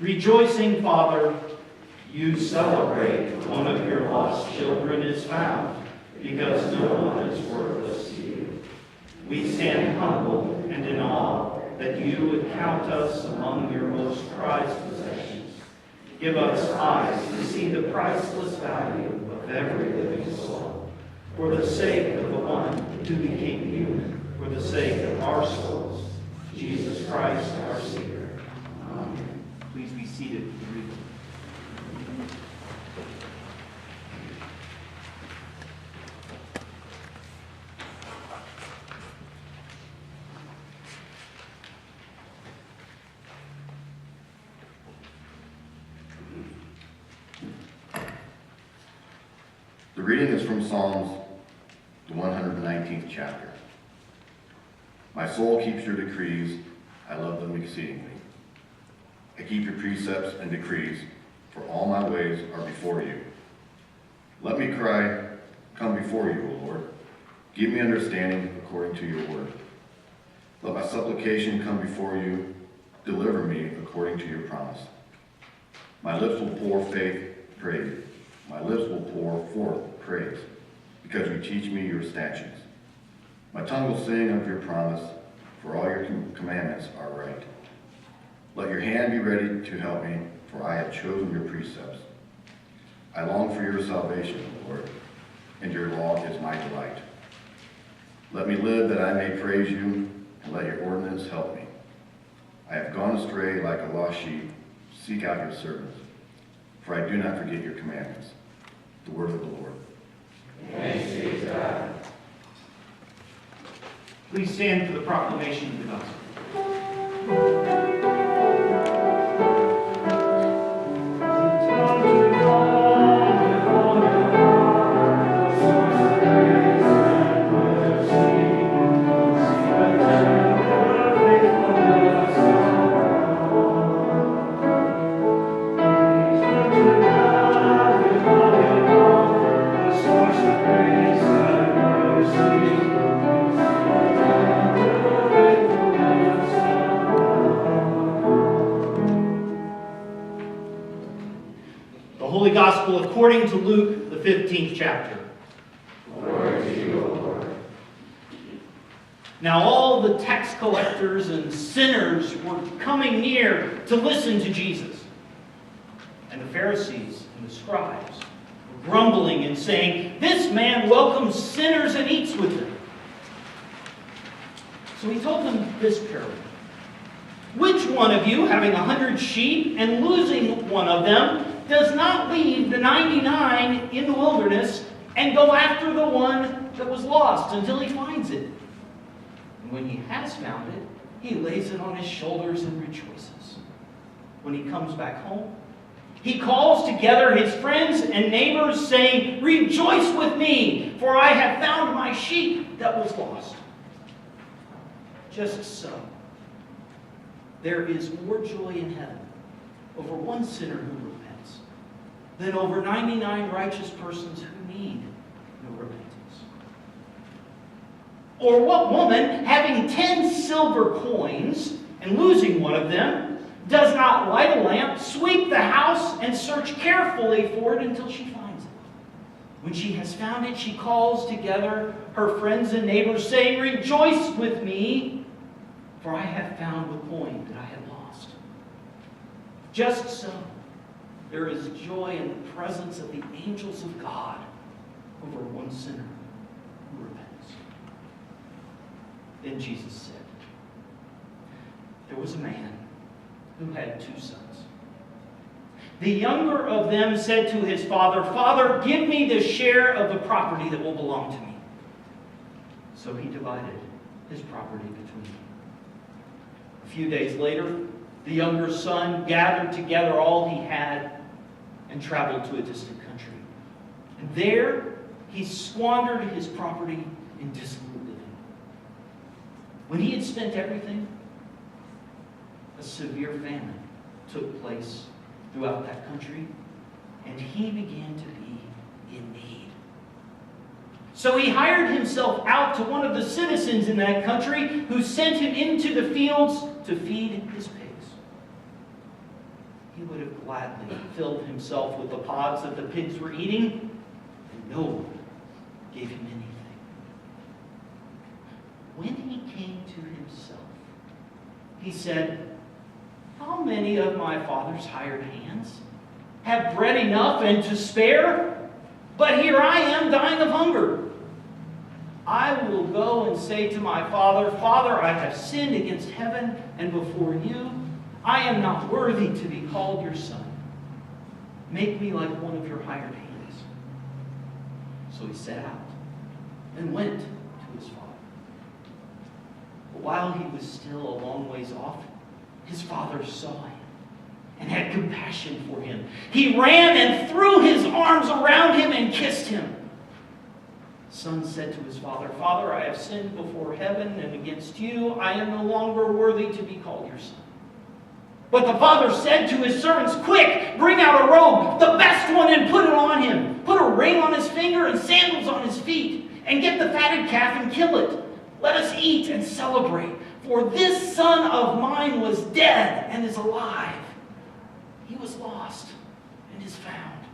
Rejoicing, Father, you celebrate one of your lost children is found, because no one is worthless to you. We stand humble and in awe that you would count us among your most prized possessions. Give us eyes to see the priceless value of every living soul. For the sake of the one who became human, for the sake of our souls, Jesus Christ, our Savior. Amen. Please be seated. The reading is from Psalms, the 119th chapter. My soul keeps your decrees, I love them exceedingly. I keep your precepts and decrees, for all my ways are before you. Let me cry, come before you, O Lord. Give me understanding according to your word. Let my supplication come before you, deliver me according to your promise. My lips will pour faith, praise. My lips will pour forth praise, because you teach me your statutes. My tongue will sing of your promise, for all your commandments are right. Let your hand be ready to help me, for I have chosen your precepts. I long for your salvation, Lord, and your law is my delight. Let me live that I may praise you, and let your ordinance help me. I have gone astray like a lost sheep. Seek out your servants, for I do not forget your commandments. The word of the Lord. Thanks be to God. Please stand for the proclamation of the gospel. Holy Gospel according to Luke, the 15th chapter. Glory to you, O Lord. Now all the tax collectors and sinners were coming near to listen to Jesus. And the Pharisees and the scribes were grumbling and saying, "This man welcomes sinners and eats with them." So he told them this parable. Which one of you, having 100 sheep and losing one of them, does not leave the 99 in the wilderness and go after the one that was lost until he finds it? And when he has found it, he lays it on his shoulders and rejoices. When he comes back home, he calls together his friends and neighbors, saying, "Rejoice with me, for I have found my sheep that was lost." Just so, there is more joy in heaven over one sinner who repents than over 99 righteous persons who need no repentance. Or what woman, having 10 silver coins and losing one of them, does not light a lamp, sweep the house, and search carefully for it until she finds it? When she has found it, she calls together her friends and neighbors, saying, "Rejoice with me, for I have found the coin that I had lost." Just so, there is joy in the presence of the angels of God over one sinner who repents. Then Jesus said, "There was a man who had 2 sons. The younger of them said to his father, 'Father, give me the share of the property that will belong to me.' So he divided his property between them. A few days later, the younger son gathered together all he had and traveled to a distant country. And there he squandered his property in dissolute living. When he had spent everything, a severe famine took place throughout that country, and he began to be in need. So he hired himself out to one of the citizens in that country, who sent him into the fields to feed his pigs. he would have gladly filled himself with the pods that the pigs were eating, and no one gave him anything. When he came to himself, he said, "How many of my father's hired hands have bread enough and to spare? But here I am dying of hunger. I will go and say to my father, 'Father, I have sinned against heaven and before you. I am not worthy to be called your son. Make me like one of your hired hands.' So he set out and went to his father. But while he was still a long ways off, his father saw him and had compassion for him. He ran and threw his arms around him and kissed him. The son said to his father, 'Father, I have sinned before heaven and against you. I am no longer worthy to be called your son.' But the father said to his servants, 'Quick, bring out a robe, the best one, and put it on him. Put a ring on his finger and sandals on his feet, and get the fatted calf and kill it. Let us eat and celebrate. For this son of mine was dead and is alive. He was lost and is found.'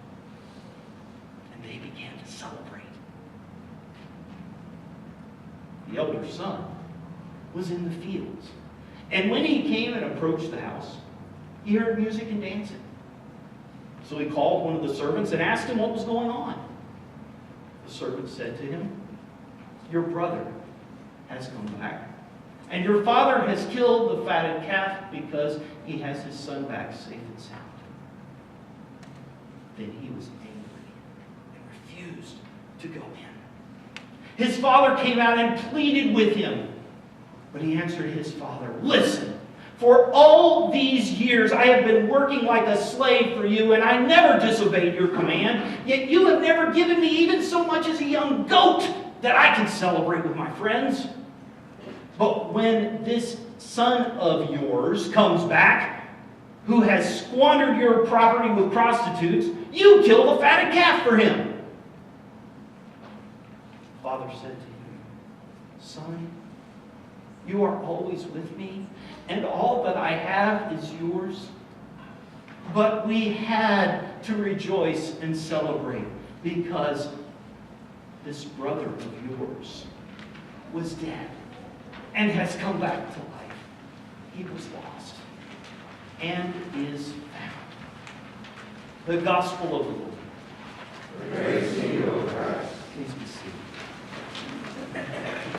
And they began to celebrate. The elder son was in the fields. And when he came and approached the house, he heard music and dancing. So he called one of the servants and asked him what was going on. The servant said to him, 'Your brother has come back, and your father has killed the fatted calf because he has his son back safe and sound.' Then he was angry and refused to go in. His father came out and pleaded with him. But he answered his father, 'Listen, for all these years I have been working like a slave for you, and I never disobeyed your command. Yet you have never given me even so much as a young goat that I can celebrate with my friends. But when this son of yours comes back, who has squandered your property with prostitutes, you kill the fatted calf for him.' The father said to him, 'Son, you are always with me, and all that I have is yours. But we had to rejoice and celebrate because this brother of yours was dead and has come back to life. He was lost and is found.'" The Gospel of the Lord. Praise to you, O Christ. Please be seated.